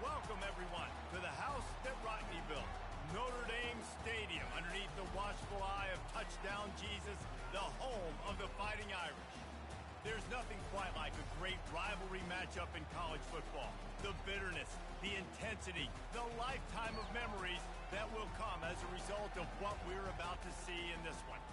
Welcome, everyone, to the house that Rodney built, Notre Dame Stadium, underneath the watchful eye of Touchdown Jesus, the home of the Fighting Irish. There's nothing quite like a great rivalry matchup in college football. The bitterness, the intensity, the lifetime of memories that will come as a result of what we're about to see in this one.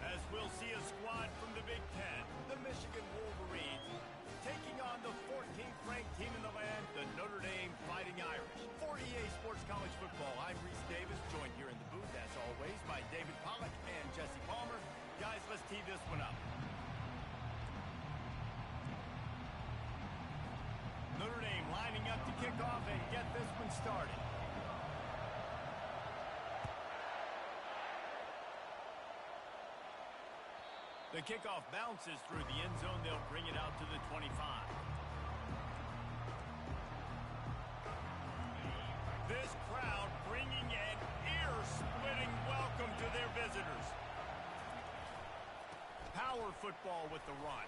As we'll see a squad from the Big Ten, the Michigan Wolverines, taking on the 14th ranked team in the land, the Notre Dame Fighting Irish. For EA Sports College Football, I'm Reese Davis, joined here in the booth, as always, by David Pollack and Jesse Palmer. Guys, let's tee this one up. Notre Dame lining up to kick off and get this one started. The kickoff bounces through the end zone. They'll bring it out to the 25. This crowd bringing an ear-splitting welcome to their visitors. Power football with the run.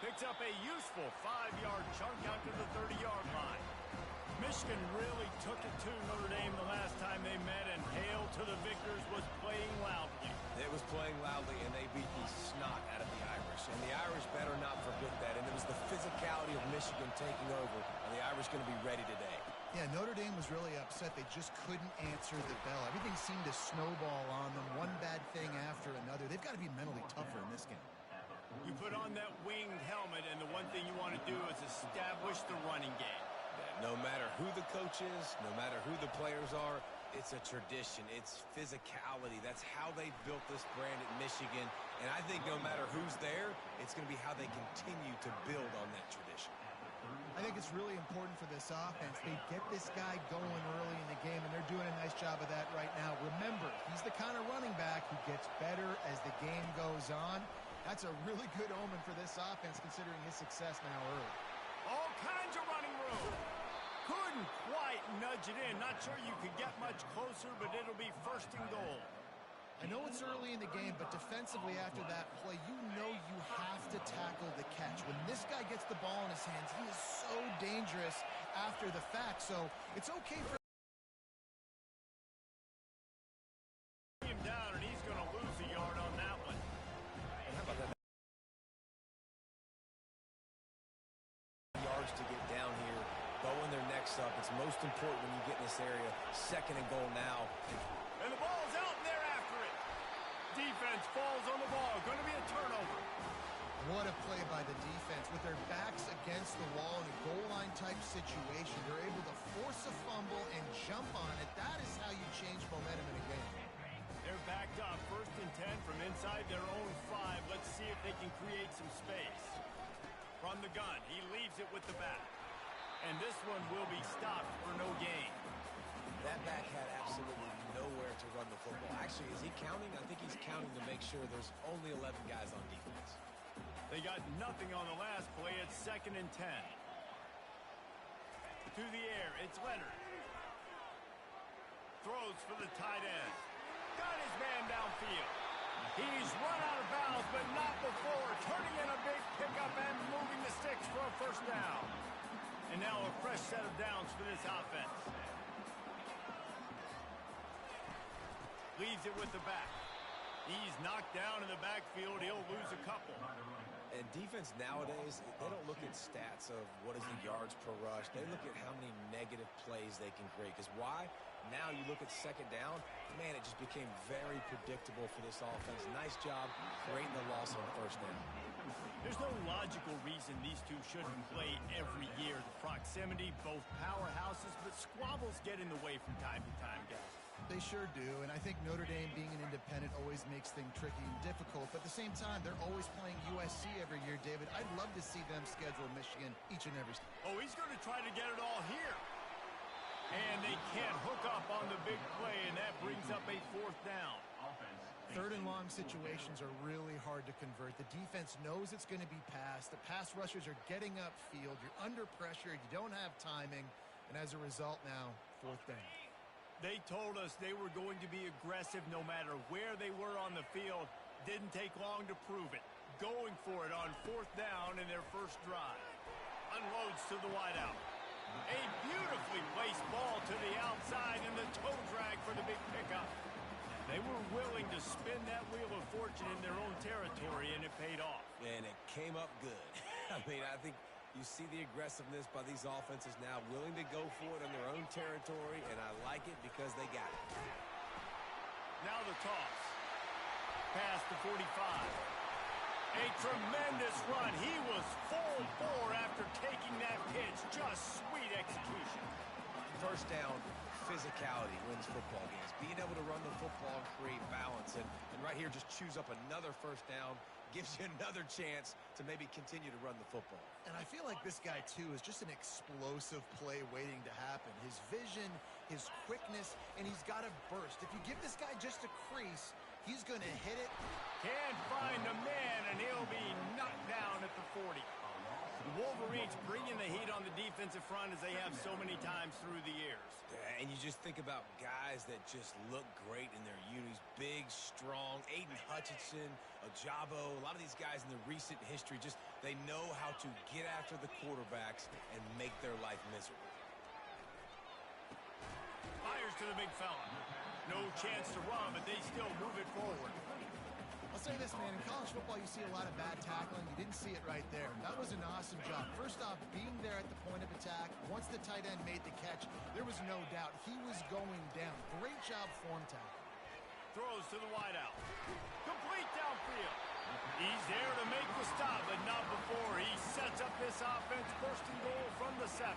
Picks up a useful 5-yard chunk out to the 30-yard line. Michigan really took it to Notre Dame the last time they met, and Hail to the Victors was playing loudly. It was playing loudly, and they beat the snot out of the Irish. And the Irish better not forget that. And it was the physicality of Michigan taking over, and the Irish going to be ready today. Yeah, Notre Dame was really upset. They just couldn't answer the bell. Everything seemed to snowball on them, one bad thing after another. They've got to be mentally tougher in this game. You put on that winged helmet, and the one thing you want to do is establish the running game. No matter who the coach is, no matter who the players are, it's a tradition. It's physicality. That's how they built this brand at Michigan. And I think no matter who's there, it's going to be how they continue to build on that tradition. I think it's really important for this offense. They get this guy going early in the game, and they're doing a nice job of that right now. Remember, he's the kind of running back who gets better as the game goes on. That's a really good omen for this offense, considering his success now early. All kinds of running room. Couldn't quite nudge it in. Not sure you could get much closer, but it'll be first and goal. I know it's early in the game, but defensively after that play, you know you have to tackle the catch. When this guy gets the ball in his hands, he is so dangerous after the fact. So it's okay for him down, and he's going to lose a yard on that one. And how about that? Yards to get down here. Bowing their necks up. It's most important when you get in this area. Second and goal now. And the ball's out, and they're after it. Defense falls on the ball. Going to be a turnover. What a play by the defense. With their backs against the wall in a goal line type situation, they're able to force a fumble and jump on it. That is how you change momentum in a game. They're backed up. First and 10 from inside their own 5. Let's see if they can create some space. From the gun, he leaves it with the back. And this one will be stopped for no gain. That back had absolutely nowhere to run the football. Actually, is he counting? I think he's counting to make sure there's only 11 guys on defense. They got nothing on the last play. It's second and 10. To the air, it's Leonard. Throws for the tight end. Got his man downfield. He's run out of bounds, but not before. Turning in a big pickup and moving the sticks for a first down. And now a fresh set of downs for this offense. Leaves it with the back. He's knocked down in the backfield. He'll lose a couple. And defense nowadays, they don't look at stats of what is the yards per rush. They look at how many negative plays they can create. Because why? Now you look at second down, man, it just became very predictable for this offense. Nice job creating the loss on first down. There's no logical reason these two shouldn't play every year. The proximity, both powerhouses, but squabbles get in the way from time to time, guys. They sure do, and I think Notre Dame being an independent always makes things tricky and difficult, but at the same time, they're always playing USC every year, David. I'd love to see them schedule Michigan each and every. Oh, he's going to try to get it all here. And they can't hook up on the big play, and that brings up a fourth down. Third and long situations are really hard to convert. The defense knows it's going to be passed. The pass rushers are getting upfield. You're under pressure. You don't have timing. And as a result now, fourth down. They told us they were going to be aggressive no matter where they were on the field. Didn't take long to prove it. Going for it on fourth down in their first drive. Unloads to the wideout. A beautifully placed ball to the outside and the toe drag for the big pickup. They were willing to spin that wheel of fortune in their own territory, and it paid off. And it came up good. I mean, I think you see the aggressiveness by these offenses now, willing to go for it on their own territory, and I like it because they got it. Now the toss. Past the 45. A tremendous run. He was full bore after taking that pitch. Just sweet execution. First down, physicality wins football games. Being able to run the football and create balance. And right here, just choose up another first down. Gives you another chance to maybe continue to run the football. And I feel like this guy, too, is just an explosive play waiting to happen. His vision, his quickness, and he's got a burst. If you give this guy just a crease, he's going to hit it. Can't find the man, and he'll be knocked down at the 40. The Wolverines bringing the heat on the defensive front as they have so many times through the years. And you just think about guys that just look great in their unis. Big, strong, Aiden Hutchinson, Ajabo, a lot of these guys in the recent history, just they know how to get after the quarterbacks and make their life miserable. Fires to the big fella. No chance to run, but they still move it forward. I'll say this, man, in college football you see a lot of bad tackling. You didn't see it right there. That was an awesome job. First off, being there at the point of attack. Once the tight end made the catch, there was no doubt he was going down. Great job form tackle. Throws to the wideout. Complete downfield. He's there to make the stop, but not before he sets up this offense. First and goal from the 7.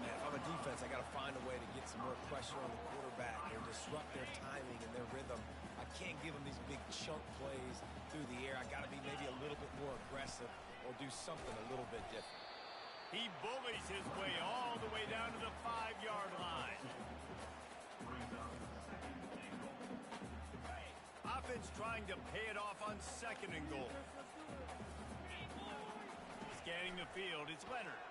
Man, if I'm a defense, I got to find a way to get some more pressure on the quarterback or disrupt their timing and their rhythm. I can't give them these big chunk plays through the air. I got to be maybe a little bit more aggressive or do something a little bit different. He bullies his way all the way down to the 5-yard line. Offense trying to pay it off on second and goal. Scanning the field, it's Leonard.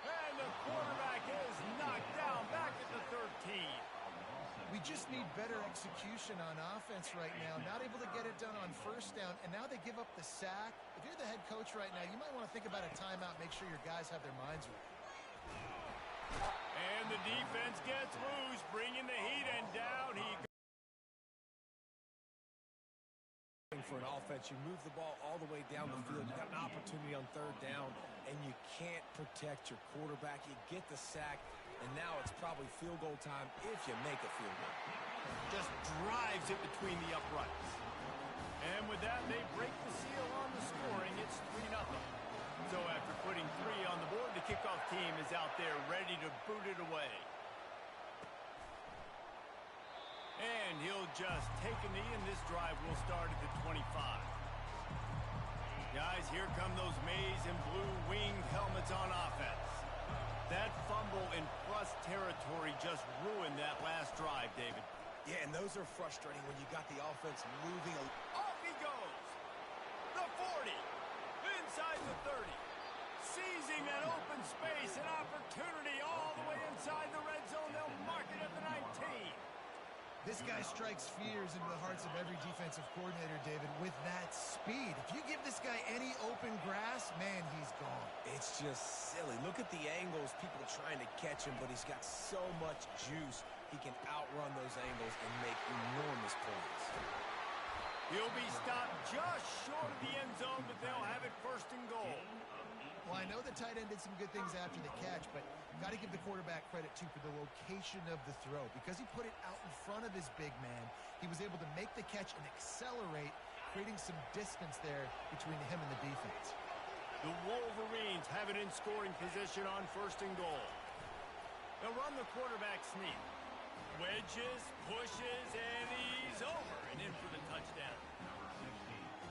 And the quarterback is knocked down back at the 13. We just need better execution on offense right now. Not able to get it done on first down, and now they give up the sack. If you're the head coach right now, you might want to think about a timeout, make sure your guys have their minds right. And the defense gets loose, bringing the heat, and down he goes. For an offense, you move the ball all the way down the field. You got an opportunity on third down, and you can't protect your quarterback. You get the sack, and now it's probably field goal time if you make a field goal. Just drives it between the uprights. And with that, they break the seal on the scoring. It's 3-0. So after putting 3 on the board, the kickoff team is out there ready to boot it away. And he'll just take a knee, and this drive will start at the 25. Guys, here come those maize and blue winged helmets on offense. That fumble in plus territory just ruined that last drive, David. Yeah, and those are frustrating when you got the offense moving. Off he goes. The 40. Inside the 30. Seizing an open space, an opportunity all the way inside the red zone. They'll mark it at the 19. This guy strikes fears into the hearts of every defensive coordinator, David, with that speed. If you give this guy any open grass, man, he's gone. It's just silly. Look at the angles, people trying to catch him, but he's got so much juice. He can outrun those angles and make enormous points. He'll be stopped just short of the end zone, but they'll have it first and goal. Well, I know the tight end did some good things after the catch, but got to give the quarterback credit, too, for the location of the throw. Because he put it out in front of his big man, he was able to make the catch and accelerate, creating some distance there between him and the defense. The Wolverines have it in scoring position on first and goal. They'll run the quarterback sneak. Wedges, pushes, and he's over and in for the touchdown.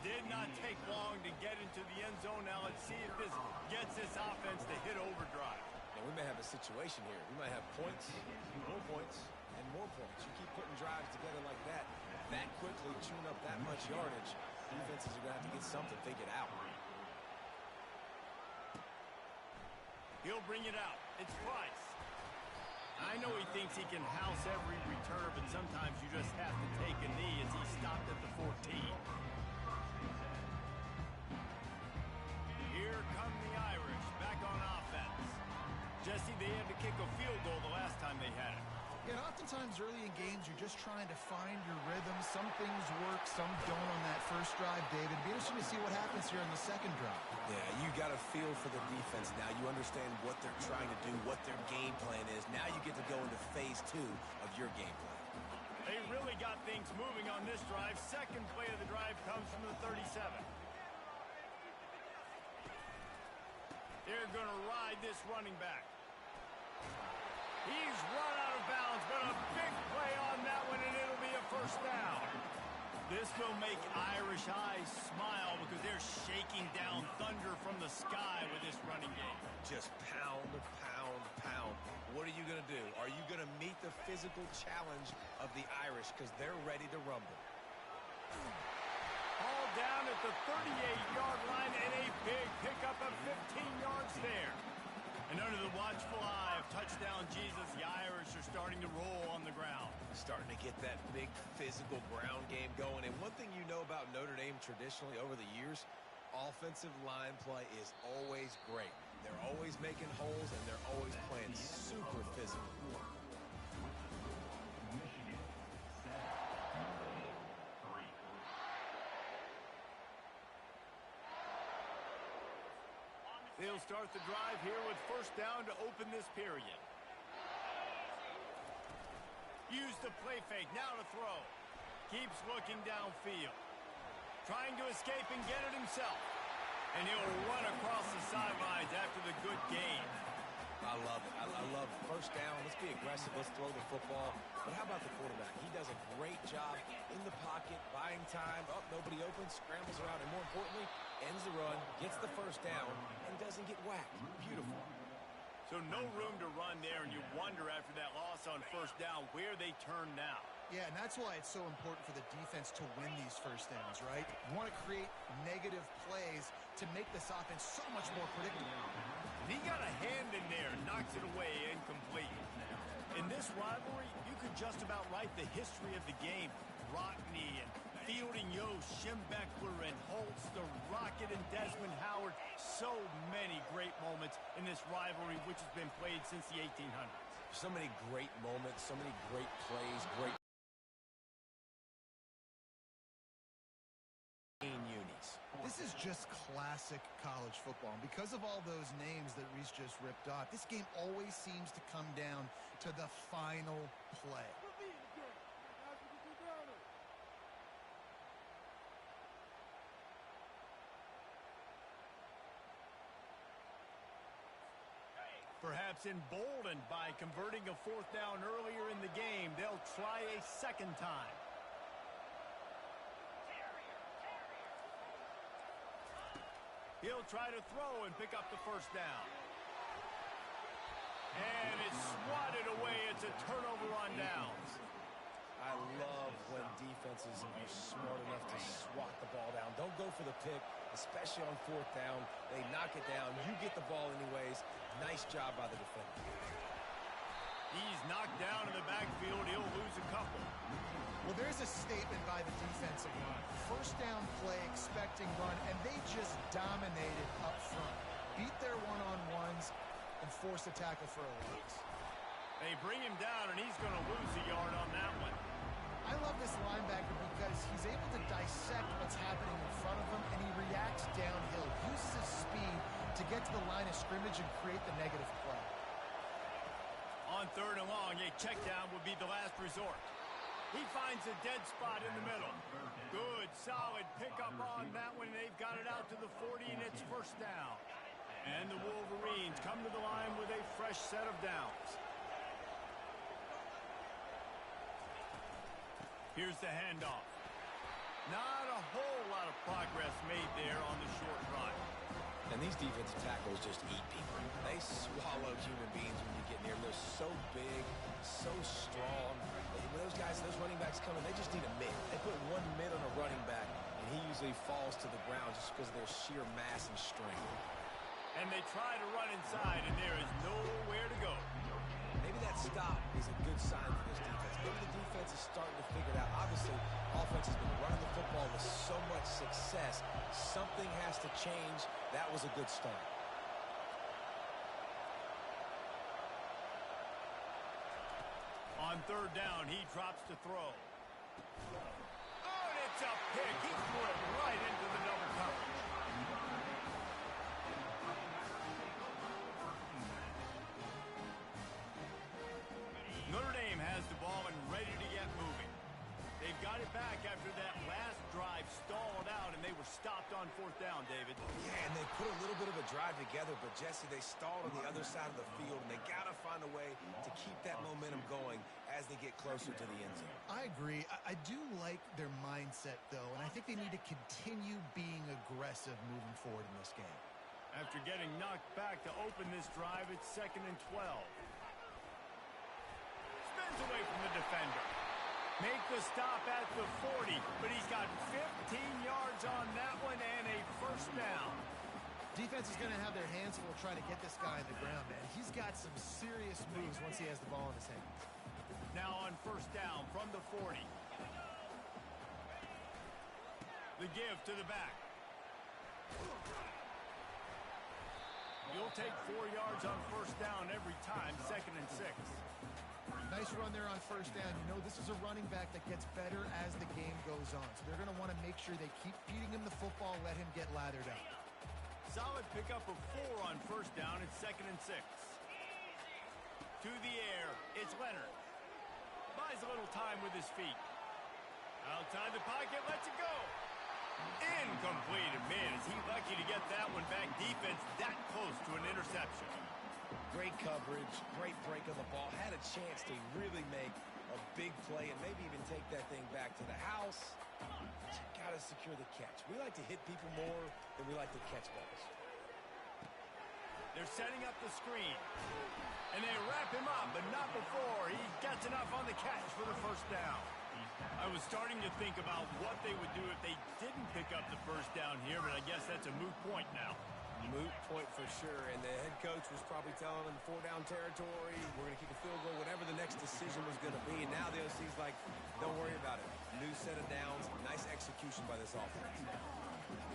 Did not take long to get into the end zone. Now let's see if this gets this offense to hit overdrive. Now we may have a situation here. We might have points, more points, and more points. You keep putting drives together like that quickly, chewing up that much yardage, defenses are going to have to get something figured out. He'll bring it out. It's Price. I know he thinks he can house every return, but sometimes you just have to take a knee as he stopped at the 14. Here come the Irish back on offense. Just kick a field goal the last time they had it. Yeah, oftentimes early in games, you're just trying to find your rhythm. Some things work, some don't on that first drive, David. It'd be interesting to see what happens here on the second drive. Yeah, you got a feel for the defense now. You understand what they're trying to do, what their game plan is. Now you get to go into phase 2 of your game plan. They really got things moving on this drive. Second play of the drive comes from the 37. They're going to ride this running back. He's run out of bounds, but a big play on that one, and it'll be a first down. This will make Irish eyes smile because they're shaking down thunder from the sky with this running game. Just pound, pound, pound. What are you going to do? Are you going to meet the physical challenge of the Irish because they're ready to rumble? All down at the 38-yard line, and a big pickup of 15 yards there. And under the watchful eye of touchdown Jesus, the Irish are starting to roll on the ground. Starting to get that big physical ground game going. And one thing you know about Notre Dame traditionally over the years, offensive line play is always great. They're always making holes, and they're always playing super physical. They'll start the drive here with first down to open this period. Use the play fake, now to throw. Keeps looking downfield. Trying to escape and get it himself. And he'll run across the sidelines after the good gain. I love it. I love it. First down, let's be aggressive, let's throw the football. But how about the quarterback? He does a great job in the pocket, buying time. Oh, nobody open, scrambles around, and more importantly, ends the run, gets the first down, and doesn't get whacked. Beautiful. So no room to run there, and you wonder after that loss on first down where they turn now. Yeah, and that's why it's so important for the defense to win these first downs, right? You want to create negative plays to make this offense so much more predictable. He got a hand in there, knocks it away, incomplete. In this rivalry, you could just about write the history of the game. Rockne and Fielding Yost, Schembechler and Holtz, the Rocket and Desmond Howard. So many great moments in this rivalry, which has been played since the 1800s. So many great moments, so many great plays, great unis. This is just classic college football. And because of all those names that Reese just ripped off, this game always seems to come down to the final play. Perhaps emboldened by converting a fourth down earlier in the game, they'll try a second time. He'll try to throw and pick up the first down. And it's swatted away. It's a turnover on downs. I love when defenses are smart enough to swat the ball down. Don't go for the pick, especially on fourth down. They knock it down. You get the ball anyways. Nice job by the defender. He's knocked down in the backfield. He'll lose a couple. Well, there's a statement by the defensive line. First down play, expecting run, and they just dominated up front. Beat their one-on-ones and forced a tackle for a loss. They bring him down, and he's going to lose a yard on that one. I love this linebacker because he's able to dissect what's happening in front of him, and he reacts downhill, uses his speed to get to the line of scrimmage and create the negative play. On third and long, a check down would be the last resort. He finds a dead spot in the middle. Good, solid pickup on that one. They've got it out to the 40, and it's first down. And the Wolverines come to the line with a fresh set of downs. Here's the handoff. Not a whole lot of progress made there on the short run. And these defensive tackles just eat people. They swallow human beings when you get near them. They're so big, so strong. When those guys, those running backs come in, they just need a mid. They put one mid on a running back, and he usually falls to the ground just because of their sheer mass and strength. And they try to run inside, and there is nowhere to go. Maybe that stop is a good sign for this defense. Maybe the defense is starting to figure it out. Obviously, offense has been running the football with so much success. Something has to change. That was a good start. On third down, he drops to throw. Oh, and it's a pick. He threw it right into the double coverage. Notre Dame has the ball and ready to get moving. They've got it back after that last drive stalled out, and they were stopped on fourth down, David. Yeah, and they put a little bit of a drive together, but, Jesse, they stalled on the other side of the field, and they got to find a way to keep that momentum going as they get closer to the end zone. I agree. I do like their mindset, though, and I think they need to continue being aggressive moving forward in this game. After getting knocked back to open this drive, it's 2nd and 12. Spins away from the defender. Make the stop at the 40, but he's got 15 yards on that one and a first down. Defense is going to have their hands full trying to get this guy on the ground, man. He's got some serious moves once he has the ball in his hands. Now on first down from the 40. The give to the back. You'll take 4 yards on first down every time, 2nd and 6. Nice run there on first down. You know, this is a running back that gets better as the game goes on. So they're going to want to make sure they keep feeding him the football, let him get lathered up. Solid pickup of 4 on first down. It's 2nd and 6. To the air, it's Leonard. Buys a little time with his feet. Outside the pocket, lets it go. Incomplete. And man, is he lucky to get that one back. Defense that close to an interception. Great coverage, great break on the ball. Had a chance to really make a big play and maybe even take that thing back to the house. But you got to secure the catch. We like to hit people more than we like to catch balls. They're setting up the screen. And they wrap him up, but not before he gets enough on the catch for the first down. I was starting to think about what they would do if they didn't pick up the first down here, but I guess that's a moot point now. Moot point for sure, and the head coach was probably telling them 4-down territory, we're going to kick a field goal, whatever the next decision was going to be, and now the OC's like, don't worry about it. New set of downs, nice execution by this offense.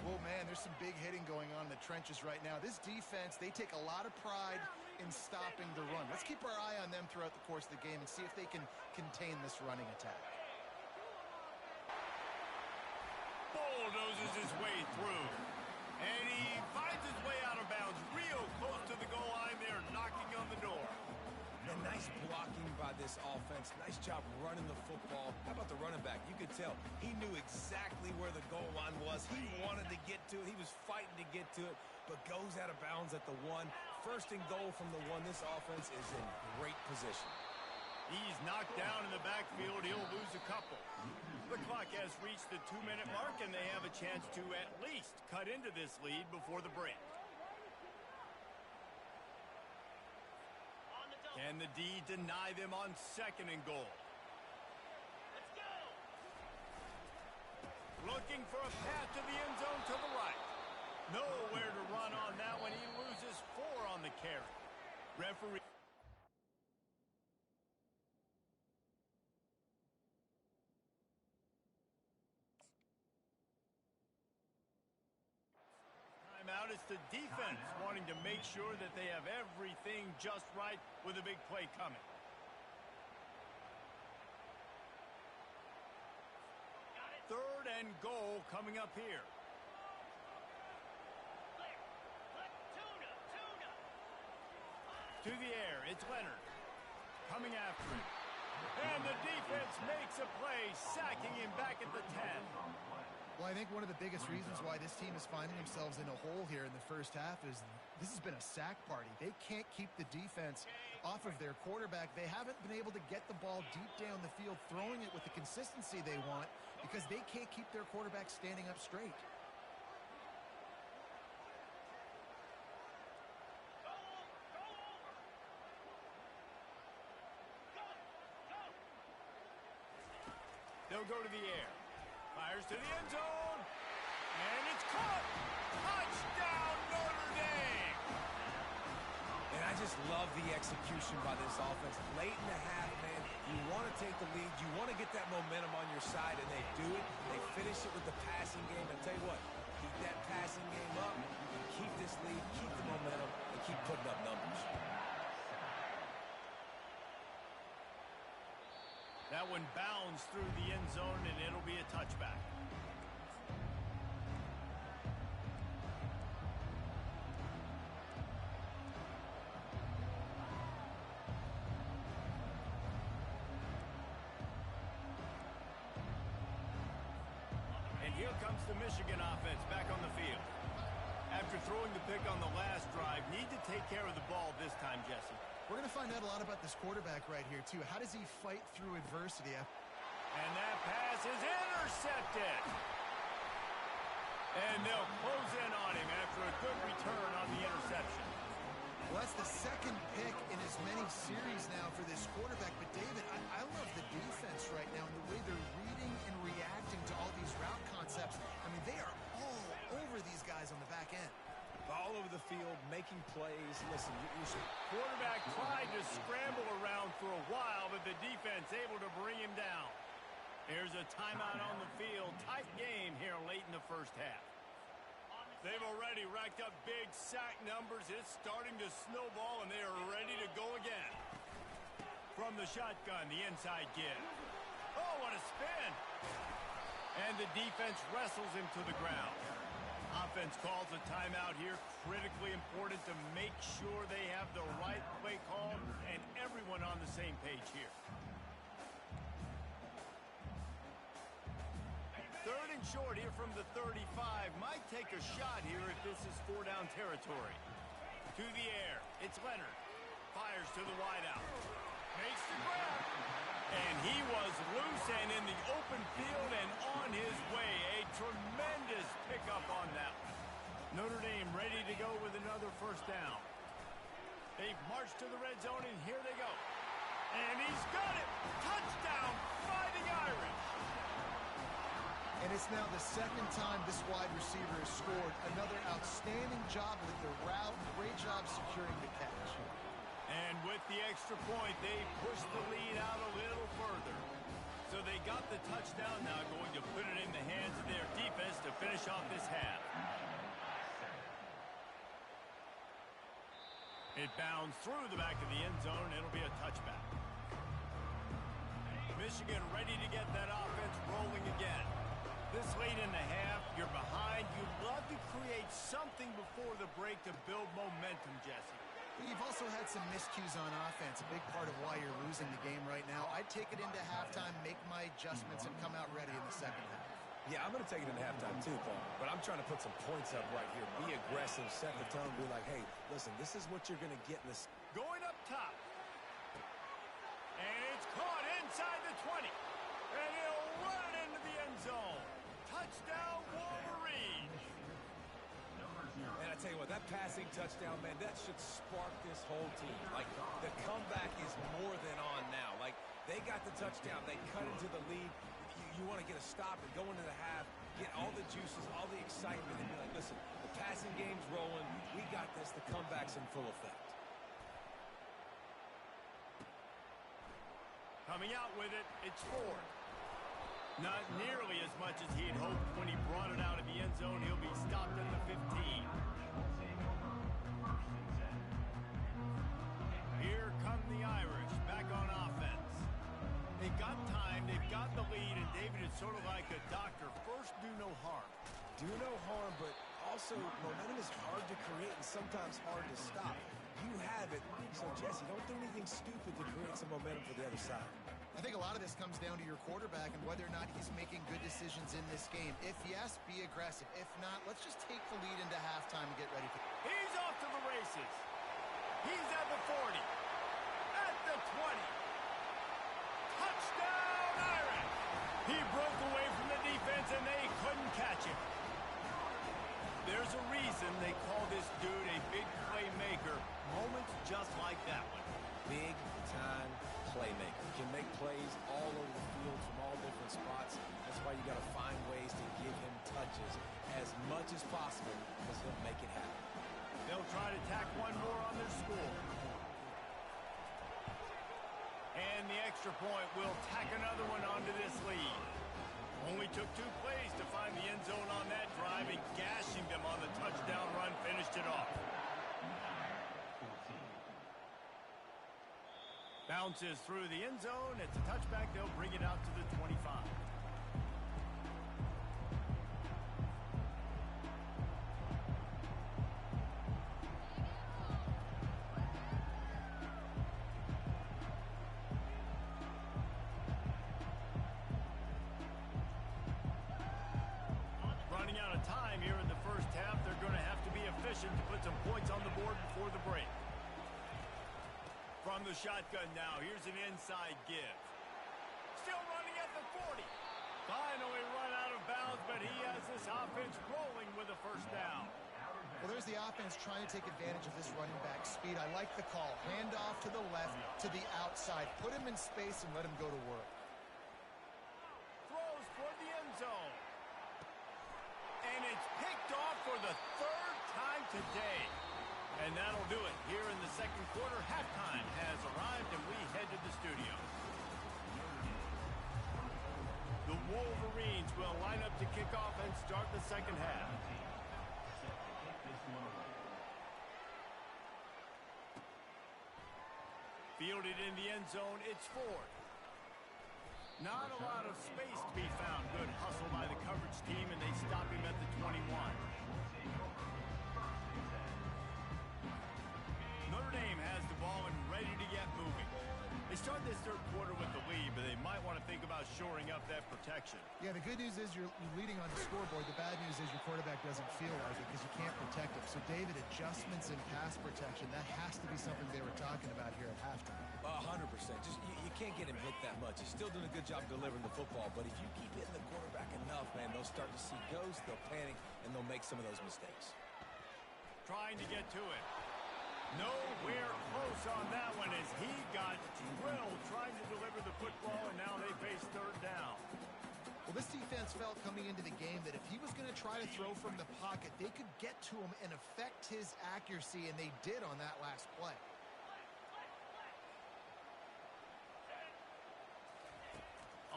Well, man, there's some big hitting going on in the trenches right now. This defense, they take a lot of pride in stopping the run. Let's keep our eye on them throughout the course of the game and see if they can contain this running attack. Bulldozes his way through. And he finds his way out of bounds real close to the goal line there, knocking on the door. And nice blocking by this offense. Nice job running the football. How about the running back? You could tell he knew exactly where the goal line was. He wanted to get to it. He was fighting to get to it, but goes out of bounds at the 1. First and goal from the 1. This offense is in great position. He's knocked down in the backfield. He'll lose a couple. The clock has reached the 2-minute mark, and they have a chance to at least cut into this lead before the break. Can the D deny them on 2nd and goal? Let's go! Looking for a path to the end zone to the right. Nowhere to run on that one. He loses 4 on the carry. Referee. Out is the defense wanting to make sure that they have everything just right with a big play coming. Third and goal coming up here. To the air, it's Leonard coming after him. And the defense makes a play, sacking him back at the 10. Well, I think one of the biggest reasons why this team is finding themselves in a hole here in the first half is this has been a sack party. They can't keep the defense off of their quarterback. They haven't been able to get the ball deep down the field, throwing it with the consistency they want because they can't keep their quarterback standing up straight. They'll go to the air. Fires to the end zone. And it's caught. Touchdown, Notre Dame. And I just love the execution by this offense. Late in the half, man, you want to take the lead. You want to get that momentum on your side, and they do it. They finish it with the passing game. And tell you what, keep that passing game up. You can keep this lead, keep the momentum, and keep putting up numbers. That one bounds through the end zone, and it'll be a touchback. And here comes the Michigan offense back on the field. After throwing the pick on the last drive, need to take care of the ball this time, Jesse. We're going to find out a lot about this quarterback right here, too. How does he fight through adversity? And that pass is intercepted. And they'll close in on him after a good return on the interception. Well, that's the second pick in as many series now for this quarterback. But, David, I love the defense right now and the way they're reading and reacting to all these route concepts. I mean, they are all over these guys on the back end. All over the field, making plays. Listen, quarterback tried to scramble around for a while, but the defense able to bring him down. There's a timeout on the field. Tight game here late in the first half. They've already racked up big sack numbers. It's starting to snowball, and they are ready to go again. From the shotgun, the inside give. Oh, what a spin. And the defense wrestles him to the ground. Offense calls a timeout here. Critically important to make sure they have the right play call and everyone on the same page here. Third and short here from the 35. Might take a shot here if this is four-down territory. To the air. It's Leonard. Fires to the wideout. Makes the grab. And he was loose and in the open field and on his way. A tremendous pickup on that one. Notre Dame ready to go with another first down. They've marched to the red zone, and here they go. And he's got it. Touchdown, Fighting Irish. And it's now the second time this wide receiver has scored. Another outstanding job with the route. Great job securing the catch. And with the extra point, they pushed the lead out a little further. So they got the touchdown, now going to put it in the hands of their defense to finish off this half. It bounds through the back of the end zone. It'll be a touchback. Michigan ready to get that offense rolling again. This late in the half, you're behind. You'd love to create something before the break to build momentum, Jesse. You've also had some miscues on offense, a big part of why you're losing the game right now. I'd take it into halftime, make my adjustments, and come out ready in the second half. Yeah, I'm going to take it into halftime too, Paul. But I'm trying to put some points up right here. Be aggressive, set the tone, be like, hey, listen, this is what you're going to get in this. Going up top. And it's caught inside the 20. And he'll run it into the end zone. Touchdown, Wolverines. And I tell you what, that passing touchdown, man, that should spark this whole team. Like, the comeback is more than on now. Like, they got the touchdown. They cut into the lead. You want to get a stop and go into the half, get all the juices, all the excitement, and be like, listen, the passing game's rolling. We got this. The comeback's in full effect. Coming out with it, it's Ford. Not nearly as much as he had hoped when he brought it out of the end zone. He'll be stopped at the 15. Here come the Irish back on offense. They've got time, they've got the lead, and David is sort of like a doctor. First, do no harm. Do no harm, but also momentum is hard to create and sometimes hard to stop. You have it, so Jesse, don't do anything stupid to create some momentum for the other side. I think a lot of this comes down to your quarterback and whether or not he's making good decisions in this game. If yes, be aggressive. If not, let's just take the lead into halftime and get ready for it. He's off to the races. He's at the 40. At the 20. Touchdown, Irish! He broke away from the defense and they couldn't catch him. There's a reason they call this dude a big playmaker. Moments just like that one. Big time playmaker. Can make plays all over the field from all different spots. That's why you got to find ways to give him touches as much as possible because he'll make it happen. They'll try to tack one more on their score. And the extra point will tack another one onto this lead. Only took 2 plays to find the end zone on that drive, and gashing them on the touchdown run finished it off. Bounces through the end zone. It's a touchback. They'll bring it out to the 25. Running out of time here in the first half. They're going to have to be efficient to put some points on the board before the break. From the shotgun now, here's an inside give. Still running at the 40. Finally run out of bounds, but he has this offense rolling with a first down. Well, there's the offense trying to take advantage of this running back speed. I like the call. Hand off to the left, to the outside. Put him in space and let him go to work. Throws for the end zone. And it's picked off for the third time today. And that'll do it here in the second quarter. Halftime has arrived, and we head to the studio. The Wolverines will line up to kick off and start the second half. Fielded in the end zone, it's Ford. Not a lot of space to be found. Good hustle by the coverage team, and they stop him at the 21. Notre Dame has the ball and ready to get moving. They start this third quarter with the lead, but they might want to think about shoring up that protection. Yeah, the good news is you're leading on the scoreboard. The bad news is your quarterback doesn't feel like it because you can't protect him. So, David, adjustments in pass protection, that has to be something they were talking about here at halftime. 100%. Just you can't get him hit that much. He's still doing a good job delivering the football, but if you keep hitting the quarterback enough, man, they'll start to see ghosts, they'll panic, and they'll make some of those mistakes. Trying to get to it. Nowhere close on that one as he got drilled trying to deliver the football, and now they face third down. Well, this defense felt coming into the game that if he was going to try to throw from the pocket, they could get to him and affect his accuracy, and they did on that last play.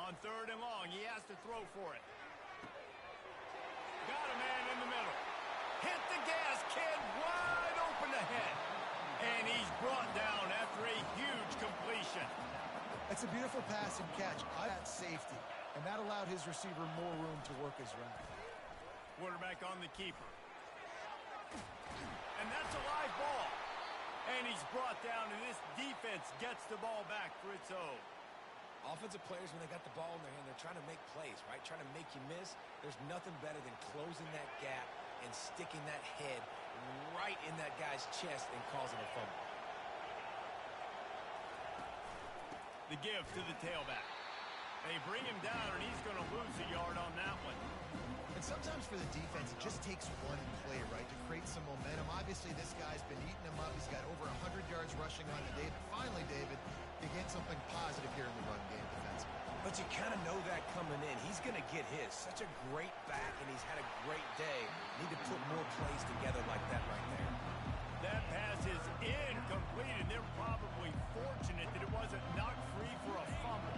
On third and long, he has to throw for it. Got a man in the middle. Hit the gas, kid, wide open ahead. And he's brought down after a huge completion. That's a beautiful pass and catch. That's safety. And that allowed his receiver more room to work his route. Quarterback on the keeper. And that's a live ball. And he's brought down, and this defense gets the ball back for its own. Offensive players, when they got the ball in their hand, they're trying to make plays, right? Trying to make you miss. There's nothing better than closing that gap and sticking that head right in that guy's chest and causing a fumble. The give to the tailback. They bring him down, and he's going to lose a yard on that one. And sometimes for the defense, it just takes one play, right, to create some momentum. Obviously, this guy's been eating him up. He's got over 100 yards rushing on the day. But finally, David, they get something positive here in the run game defensively. But you kind of know that coming in. He's going to get his. Such a great back, and he's had a great day. Need to put more plays together like that right there. That pass is incomplete, and they're probably fortunate that it wasn't knocked free for a fumble.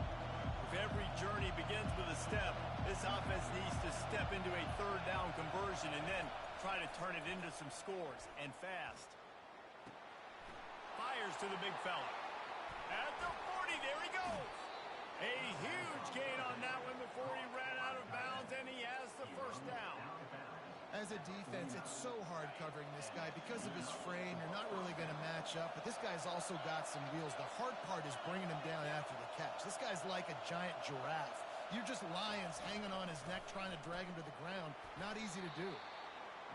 If every journey begins with a step, this offense needs to step into a third down conversion and then try to turn it into some scores, and fast. Fires to the big fella. At the 40, there he goes. A huge gain on that one before he ran out of bounds, and he has the first down. As a defense, it's so hard covering this guy. Because of his frame, you're not really going to match up, but this guy's also got some wheels. The hard part is bringing him down after the catch. This guy's like a giant giraffe. You're just lions hanging on his neck trying to drag him to the ground. Not easy to do.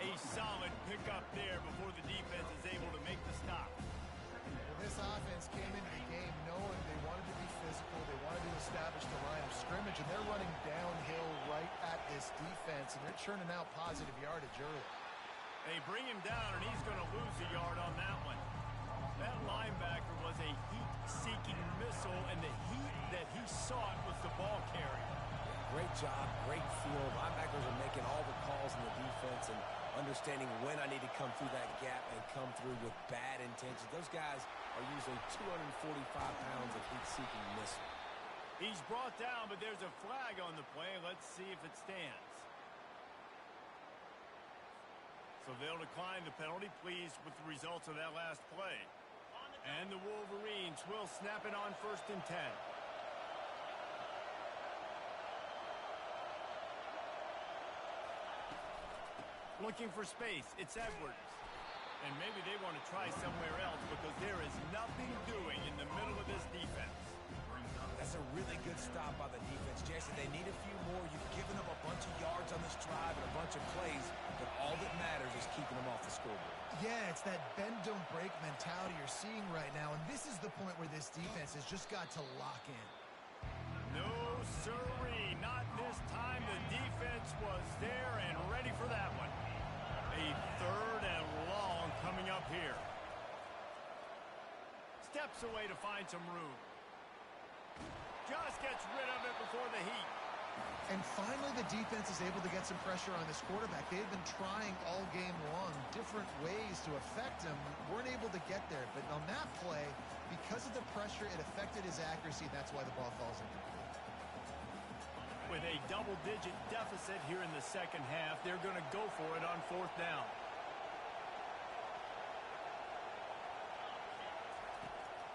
A solid pickup there before the defense is able to make the stop. Well, this offense came into the game knowing they wanted to be physical. They wanted to establish the line of scrimmage, and they're running downhill right at this defense, and they're churning out positive yardage early. They bring him down, and he's going to lose a yard on that one. That linebacker was a heat-seeking missile, and the heat that he sought was the ball carrier. Great job, great feel. Linebackers are making all the calls in the defense and understanding when I need to come through that gap and come through with bad intentions. Those guys are usually 245 pounds of heat-seeking missile. He's brought down, but there's a flag on the play. Let's see if it stands. So they'll decline the penalty, pleased with the results of that last play. And the Wolverines will snap it on 1st and 10. Looking for space. It's Edwards. And maybe they want to try somewhere else because there is nothing doing in the middle of this defense. That's a really good stop by the defense. Jason, they need a few more. You've given up a bunch of yards on this drive and a bunch of plays, but all that matters is keeping them off the scoreboard. Yeah, it's that bend, don't break mentality you're seeing right now, and this is the point where this defense has just got to lock in. No, sirree. Not this time. The defense was there and ready for that one. A 3rd and long coming up here. Steps away to find some room. Just gets rid of it before the heat. And finally, the defense is able to get some pressure on this quarterback. They've been trying all game long different ways to affect him. Weren't able to get there. But on that play, because of the pressure, it affected his accuracy. That's why the ball falls incomplete. With a double-digit deficit here in the second half, they're going to go for it on 4th down.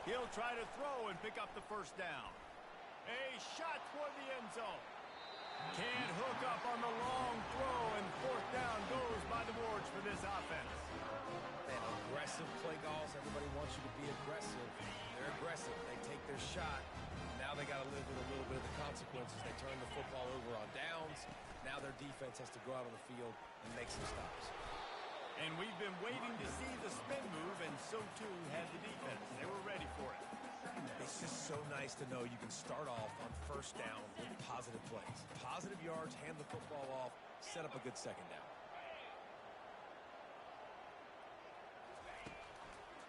He'll try to throw and pick up the 1st down. A shot toward the end zone. Can't hook up on the long throw, and 4th down goes by the boards for this offense. Man, aggressive play calls. Everybody wants you to be aggressive. They're aggressive. They take their shot. Now they got to live with a little bit of the consequences. They turn the football over on downs. Now their defense has to go out on the field and make some stops. And we've been waiting to see the spin move, and so too had the defense. They were ready for it. It's just so nice to know you can start off on 1st down with positive plays. Positive yards, hand the football off, set up a good 2nd down.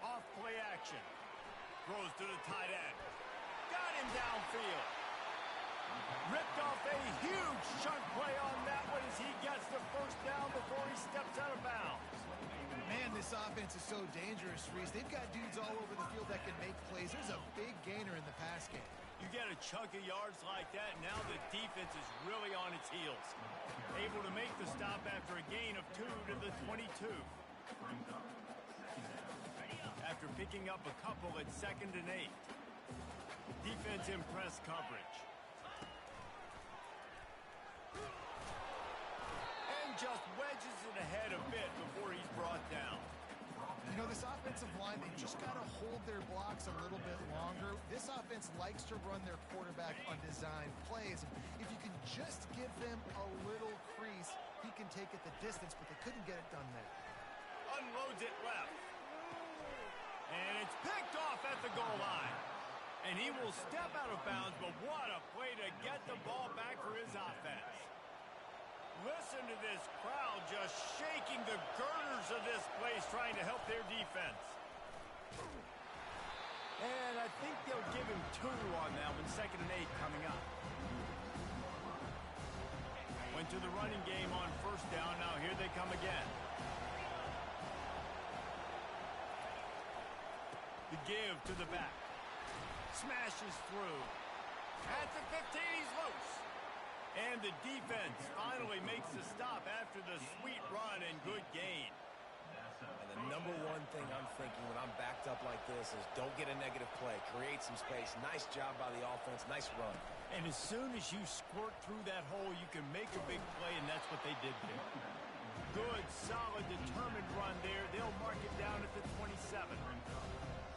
Off play action. Throws to the tight end. Got him downfield. Ripped off a huge chunk play on that one as he gets the 1st down before he steps out of bounds. Man, this offense is so dangerous, Reese. They've got dudes all over the field that can make plays. There's a big gainer in the pass game. You get a chunk of yards like that, now the defense is really on its heels. Able to make the stop after a gain of 2 to the 22. After picking up a couple at 2nd and 8. Defense in press coverage. And just wedges it ahead a bit before he's brought down. You know, this offensive line, they just got to hold their blocks a little bit longer. This offense likes to run their quarterback on design plays. If you can just give them a little crease, he can take it the distance, but they couldn't get it done there. Unloads it left. And it's picked off at the goal line. And he will step out of bounds, but what a play to get the ball back for his offense. Listen to this crowd just shaking the girders of this place, trying to help their defense. And I think they'll give him 2 on that one, 2nd and 8 coming up. Went to the running game on 1st down. Now here they come again. The give to the back. Smashes through. At the 15, he's loose. And the defense finally makes the stop after the sweet run and good gain. And the number one thing I'm thinking when I'm backed up like this is don't get a negative play. Create some space. Nice job by the offense. Nice run. And as soon as you squirt through that hole, you can make a big play, and that's what they did there. Good, solid, determined run there. They'll mark it down at the 27.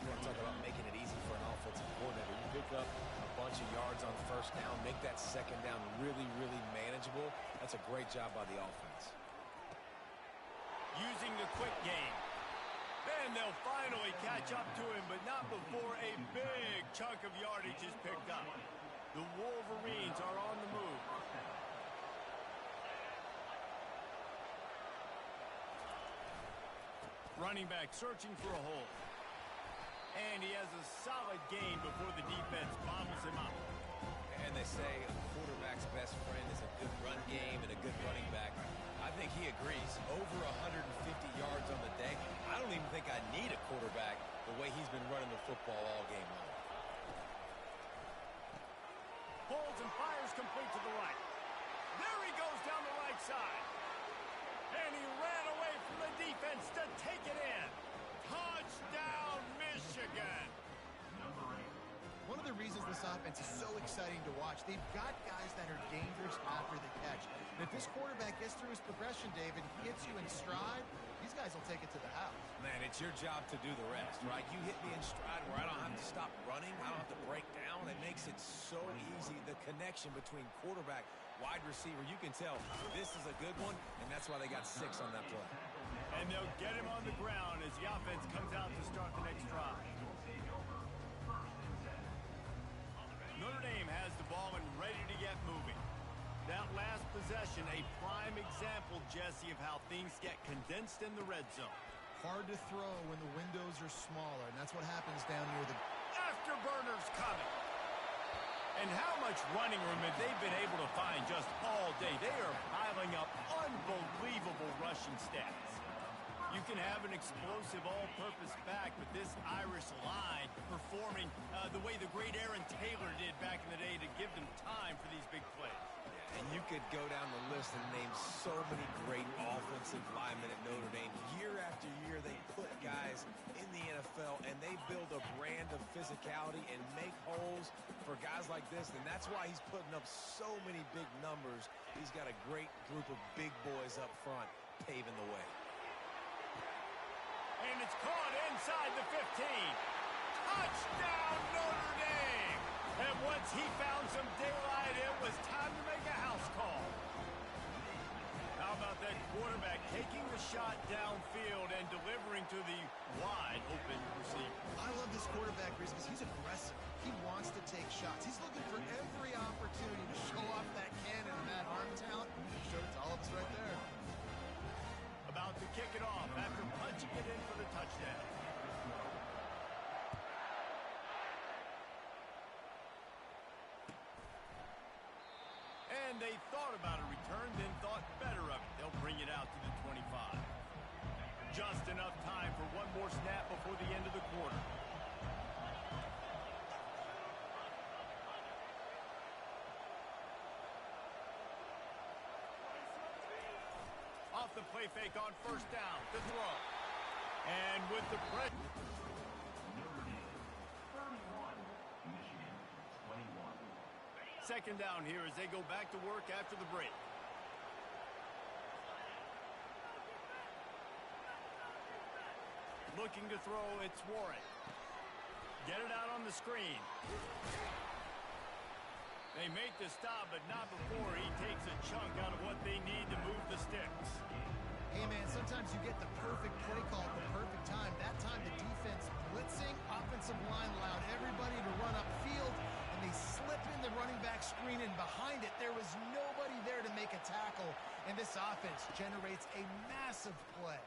You want to talk about making it easy for an offensive coordinator. You pick up a bunch of yards on 1st down, make that 2nd down really, really manageable. That's a great job by the offense. Using the quick game. And they'll finally catch up to him, but not before a big chunk of yardage is picked up. The Wolverines are on the move. Running back searching for a hole. And he has a solid gain before the defense bobbles him up. And they say a quarterback's best friend is a good run game and a good running back. I think he agrees. Over 150 yards on the day. I don't even think I need a quarterback the way he's been running the football all game long. Pulls and fires complete to the right. There he goes down the right side. And he ran away from the defense to take it in. Touchdown, Michigan! offense is so exciting to watch. They've got guys that are dangerous after the catch. And if this quarterback gets through his progression, David, gets you in stride, these guys will take it to the house. Man, it's your job to do the rest, right? You hit me in stride where I don't have to stop running. I don't have to break down. It makes it so easy. The connection between quarterback, wide receiver, you can tell this is a good one, and that's why they got 6 on that play. And they'll get him on the ground as the offense comes out to start the next drive. Notre Dame has the ball and ready to get moving. That last possession, a prime example, Jesse, of how things get condensed in the red zone. Hard to throw when the windows are smaller, and that's what happens down near the... Afterburners coming. And how much running room have they been able to find just all day? They are piling up unbelievable rushing stats. You can have an explosive all-purpose back, but this Irish line performing the way the great Aaron Taylor did back in the day to give them time for these big plays. And you could go down the list and name so many great offensive linemen at Notre Dame. Year after year, they put guys in the NFL, and they build a brand of physicality and make holes for guys like this, and that's why he's putting up so many big numbers. He's got a great group of big boys up front paving the way. And it's caught inside the 15. Touchdown, Notre Dame! And once he found some daylight, it was time to make a house call. How about that quarterback taking the shot downfield and delivering to the wide open receiver? I love this quarterback, Reese, because he's aggressive. He wants to take shots. He's looking for every opportunity to show off that cannon and that arm talent. He showed it to all of us right there. About to kick it off after punching it in for the touchdown. And they thought about a return, then thought better of it. They'll bring it out to the 25. Just enough time for one more snap before the end of the quarter. Off the play fake on first down to throw. And with the pressure. Second down here as they go back to work after the break. Looking to throw, it's Warren. Get it out on the screen. They make the stop, but not before he takes a chunk out of what they need to move the sticks. Hey, man, sometimes you get the perfect play call at the perfect time. That time the defense blitzing, offensive line allowed everybody to run upfield, and they slip in the running back screen, and behind it there was nobody there to make a tackle, and this offense generates a massive play.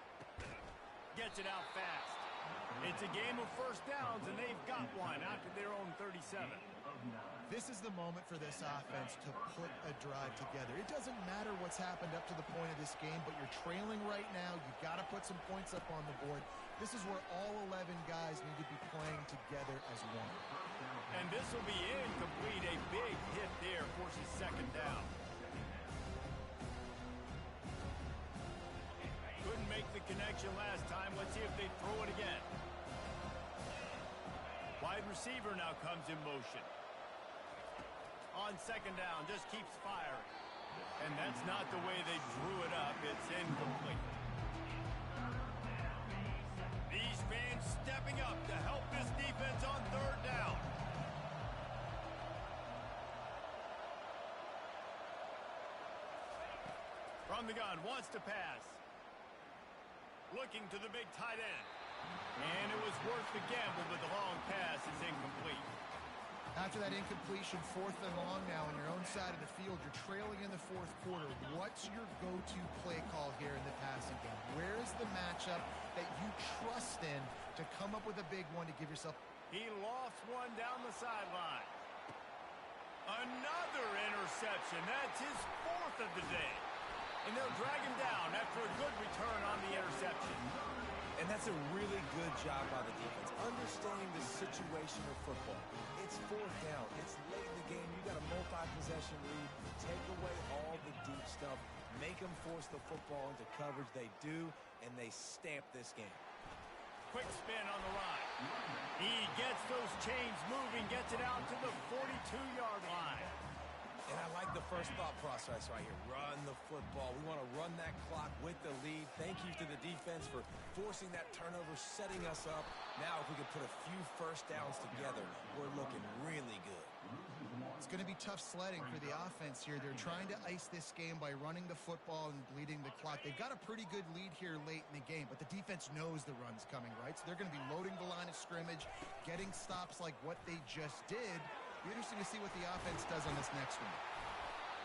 Gets it out fast. It's a game of first downs, and they've got one out to their own 37. This is the moment for this offense to put a drive together. It doesn't matter what's happened up to the point of this game, but you're trailing right now. You've got to put some points up on the board. This is where all 11 guys need to be playing together as one. And this will be incomplete. A big hit there forces second down. Couldn't make the connection last time. Let's see if they throw it again. Wide receiver now comes in motion. On second down, just keeps firing. And that's not the way they drew it up. It's incomplete. These fans stepping up to help this defense on third down. From the gun, wants to pass. Looking to the big tight end. And it was worth the gamble, but the long pass is incomplete. After that incompletion, 4th and long now on your own side of the field, you're trailing in the 4th quarter. What's your go-to play call here in the passing game? Where's the matchup that you trust in to come up with a big one to give yourself? He lost one down the sideline. Another interception. That's his 4th of the day. And they'll drag him down after a good return on the interception. And that's a really good job by the defense. Understanding the situation of football. It's 4th down. It's late in the game. You got a multi-possession lead. Take away all the deep stuff. Make them force the football into coverage. They do, and they stamp this game. Quick spin on the line. He gets those chains moving, gets it out to the 42-yard line. And I like the first thought process right here. Run the football. We want to run that clock with the lead. Thank you to the defense for forcing that turnover, setting us up. Now, if we can put a few first downs together, we're looking really good. It's going to be tough sledding for the offense here. They're trying to ice this game by running the football and bleeding the clock. They've got a pretty good lead here late in the game, but the defense knows the run's coming, right? So they're going to be loading the line of scrimmage, getting stops like what they just did. Be interesting to see what the offense does on this next one.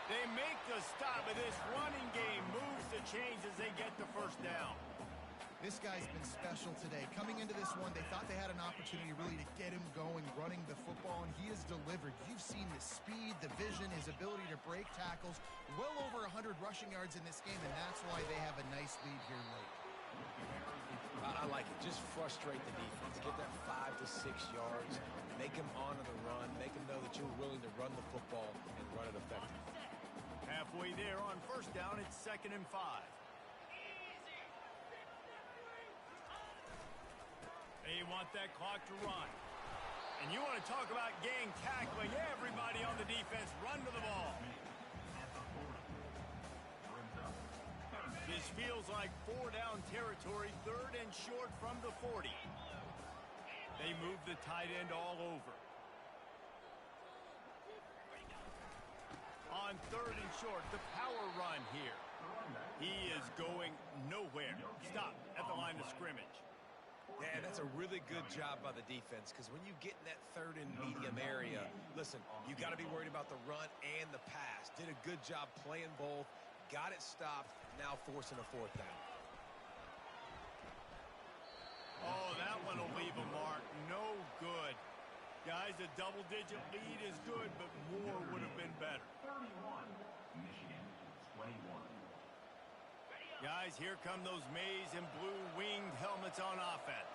They make the stop, but this running game moves the chains as they get the first down. This guy's been special today. Coming into this one, they thought they had an opportunity really to get him going, running the football, and he has delivered. You've seen the speed, the vision, his ability to break tackles. Well over 100 rushing yards in this game, and that's why they have a nice lead here late. I like it. Just frustrate the defense. Get that 5 to 6 yards. Make them honor the run. Make them know that you're willing to run the football and run it effectively. Halfway there on first down, it's 2nd and 5. They want that clock to run. And you want to talk about gang tackling. Everybody on the defense run to the ball. This feels like 4-down territory, 3rd and short from the 40. They move the tight end all over. On 3rd and short, the power run here. He is going nowhere. Stop at the line of scrimmage. Yeah, that's a really good job by the defense, because when you get in that 3rd and medium area, listen, you got to be worried about the run and the pass. Did a good job playing both, got it stopped, now forcing a 4th down. Oh, that one will leave a mark. No good. Guys, a double-digit lead is good, but more would have been better. 31, Michigan, 21. Guys, here come those maize and blue winged helmets on offense.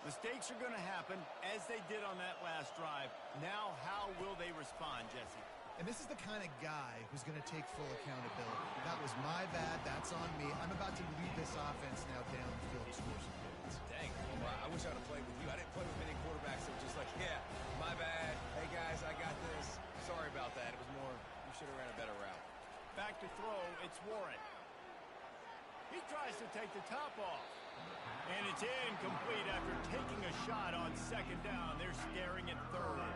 Mistakes are going to happen, as they did on that last drive. Now, how will they respond, Jesse? And this is the kind of guy who's going to take full accountability. That was my bad. That's on me. I'm about to lead this offense now downfield to score some points. Dang, well, I wish I would have played with you. I didn't play with many quarterbacks that were just like, yeah, my bad. Hey, guys, I got this. Sorry about that. It was more, you should have ran a better route. Back to throw, it's Warren. He tries to take the top off. And it's incomplete after taking a shot on 2nd down. They're staring at 3rd.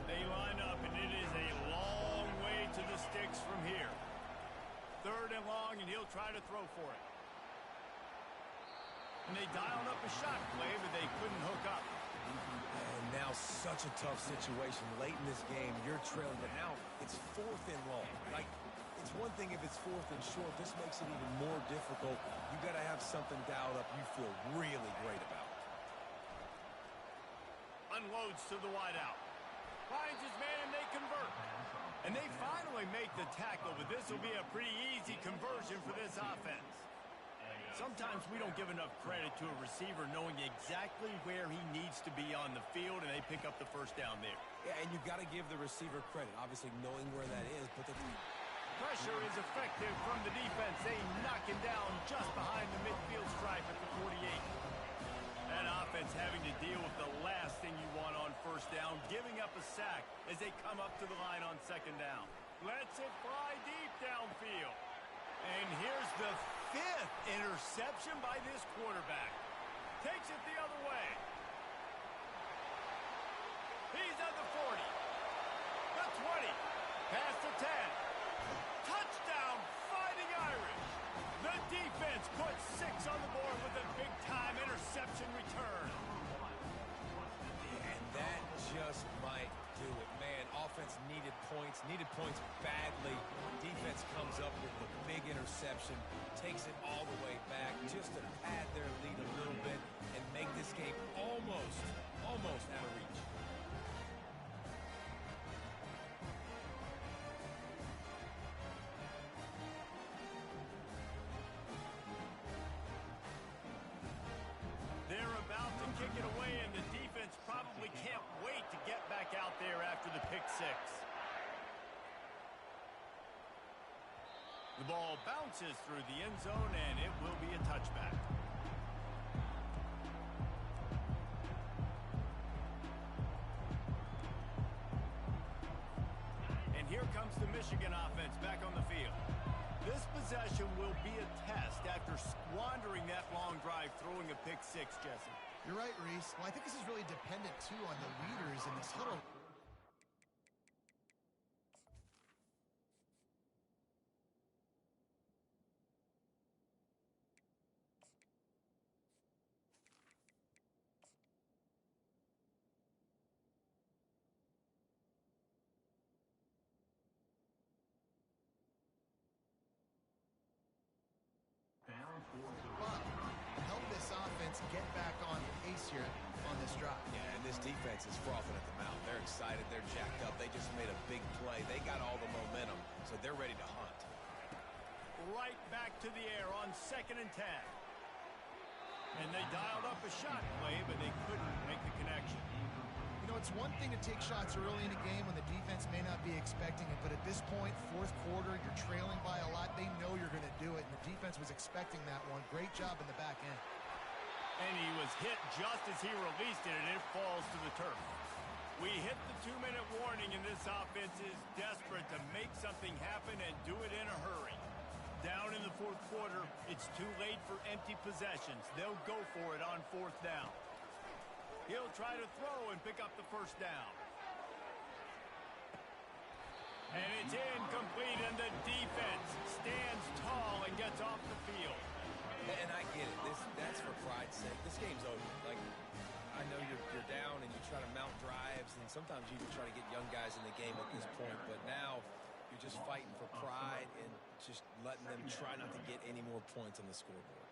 They line up, and it is a long way to the sticks from here. 3rd and long, and he'll try to throw for it. And they dialed up a shot play, but they couldn't hook up. And now such a tough situation. Late in this game, you're trailing, but now it's 4th and long. Like, it's one thing if it's 4th and short. This makes it even more difficult. You got to have something dialed up you feel really great about. Unloads to the wideout. Finds his man, and they convert. And they finally make the tackle, but this will be a pretty easy conversion for this offense. Sometimes we don't give enough credit to a receiver knowing exactly where he needs to be on the field, and they pick up the first down there. Yeah, and you've got to give the receiver credit, obviously knowing where that is, but the pressure is effective from the defense. They knock him down just behind the midfield stripe at the 48. That offense having to deal with the last thing you want on first down, giving up a sack as they come up to the line on 2nd down. Lets it fly deep downfield. And here's the 5th interception by this quarterback. Takes it the other way. He's at the 40. The 20. Past the 10. Touchdown, Fighting Irish. The defense puts 6 on the board with a big-time interception return. And that just might do it. Man, offense needed points badly. Defense comes up with a big interception, takes it all the way back just to pad their lead a little bit and make this game almost out of reach. They're about to kick it away, and the defense probably can't wait to get back out there after the pick 6. The ball bounces through the end zone, and it will be a touchback. comes the Michigan offense back on the field. This possession will be a test after squandering that long drive, throwing a pick six, Jesse. You're right, Reese. Well, I think this is really dependent, too, on the leaders in this huddle. Help this offense get back on pace here on this drive. Yeah, and this defense is frothing at the mouth. They're excited. They're jacked up. They just made a big play. They got all the momentum, so they're ready to hunt. Right back to the air on 2nd and 10. And they dialed up a shot play, but they couldn't make the connection. You know, it's one thing to take shots early in a game when the defense may not be expecting it, but at this point, 4th quarter, you're trailing by a lot. They know you're going to do it, and the defense was expecting that one. Great job in the back end. And he was hit just as he released it, and it falls to the turf. We hit the 2-minute warning, and this offense is desperate to make something happen and do it in a hurry. Down in the 4th quarter, it's too late for empty possessions. They'll go for it on 4th down. He'll try to throw and pick up the 1st down. And it's incomplete, and the defense stands tall and gets off the field. And I get it. That's for pride's sake. This game's over. Like, I know you're down and you try to mount drives, and sometimes you even try to get young guys in the game at this point, but now you're just fighting for pride and just letting them try not to get any more points on the scoreboard.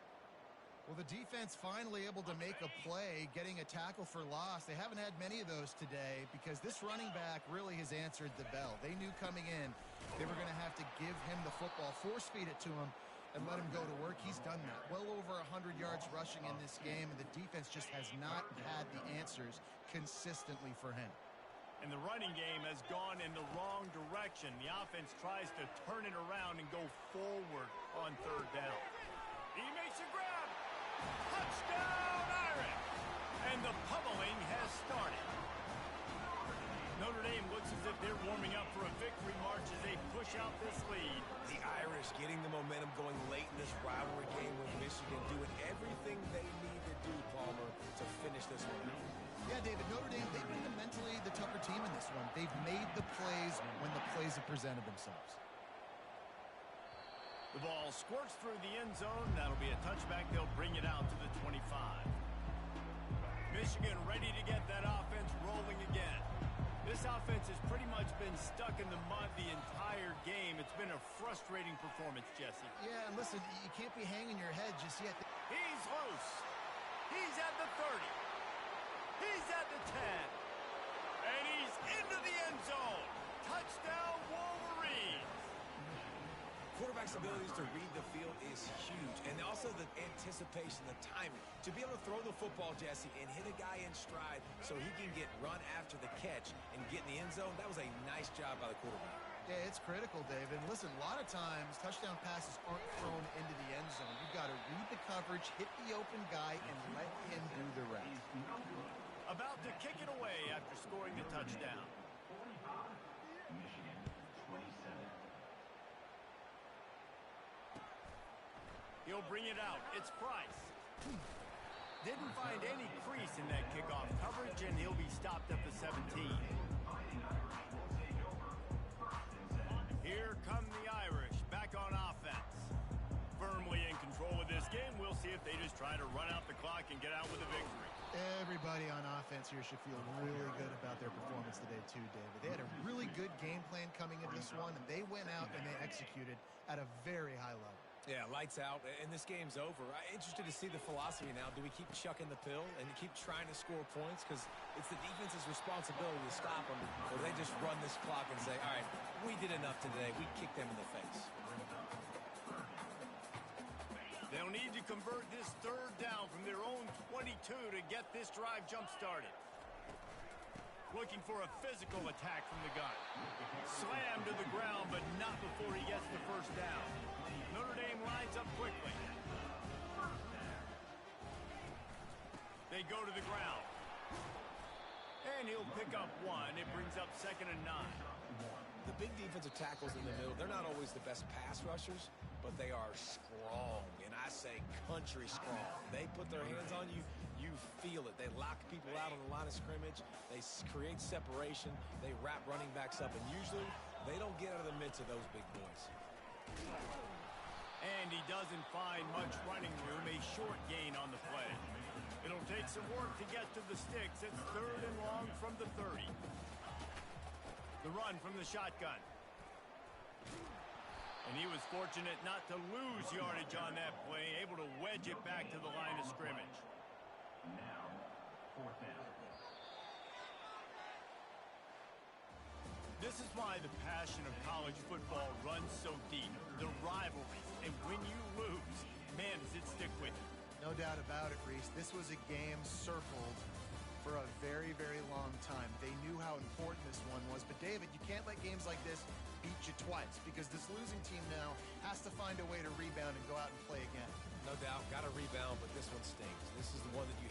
Well, the defense finally able to make a play, getting a tackle for loss. They haven't had many of those today because this running back really has answered the bell. They knew coming in they were going to have to give him the football, force feed it to him, and let him go to work. He's done that. Well over 100 yards rushing in this game, and the defense just has not had the answers consistently for him. And the running game has gone in the wrong direction. The offense tries to turn it around and go forward on 3rd down. He makes a grab. Touchdown, Irish! And the pummeling has started. Notre Dame looks as if they're warming up for a victory march as they push out this lead. The Irish getting the momentum going late in this rivalry game with Michigan, doing everything they need to do, Palmer, to finish this one out. Yeah, David, Notre Dame, they've been mentally the tougher team in this one. They've made the plays when the plays have presented themselves. The ball squirts through the end zone. That'll be a touchback. They'll bring it out to the 25. Michigan ready to get that offense rolling again. This offense has pretty much been stuck in the mud the entire game. It's been a frustrating performance, Jesse. Yeah, and listen, you can't be hanging your head just yet. He's loose. He's at the 30. He's at the 10. And he's into the end zone. Touchdown, Wolverines. Quarterback's abilities to read the field is huge, and also the anticipation, the timing. To be able to throw the football, Jesse, and hit a guy in stride so he can get run after the catch and get in the end zone, that was a nice job by the quarterback. Yeah, it's critical, David. Listen, a lot of times touchdown passes aren't thrown into the end zone. You've got to read the coverage, hit the open guy, and let him do the rest. About to kick it away after scoring the touchdown. Michigan 27. He'll bring it out. It's Price. Didn't find any crease in that kickoff coverage, and he'll be stopped at the 17. Here come the Irish back on offense. Firmly in control of this game. We'll see if they just try to run out the clock and get out with a victory. Everybody on offense here should feel really good about their performance today too, David. They had a really good game plan coming into this one, and they went out and they executed at a very high level. Yeah, lights out, and this game's over. I'm interested to see the philosophy now. Do we keep chucking the pill and keep trying to score points? Because it's the defense's responsibility to stop them. Or they just run this clock and say, all right, we did enough today. We kicked them in the face. They'll need to convert this 3rd down from their own 22 to get this drive jump-started. Looking for a physical attack from the gun. Slammed to the ground, but not before he gets the 1st down. Notre Dame lines up quickly. They go to the ground. And he'll pick up 1. It brings up 2nd and 9. The big defensive tackles in the middle, they're not always the best pass rushers, but they are strong, and I say country strong. They put their hands on you, you feel it. They lock people out on the line of scrimmage. They create separation. They wrap running backs up, and usually they don't get out of the midst of those big boys. And he doesn't find much running room, a short gain on the play. It'll take some work to get to the sticks. It's 3rd and long from the 30. The run from the shotgun. And he was fortunate not to lose yardage on that play, able to wedge it back to the line of scrimmage. Now, 4th down. This is why the passion of college football runs so deep. The rivalries, and when you lose, man, does it stick with you. No doubt about it, Reese. This was a game circled for a very, very long time. They knew how important this one was. But, David, you can't let games like this beat you twice, because this losing team now has to find a way to rebound and go out and play again. No doubt, got to rebound, but this one stings. This is the one that you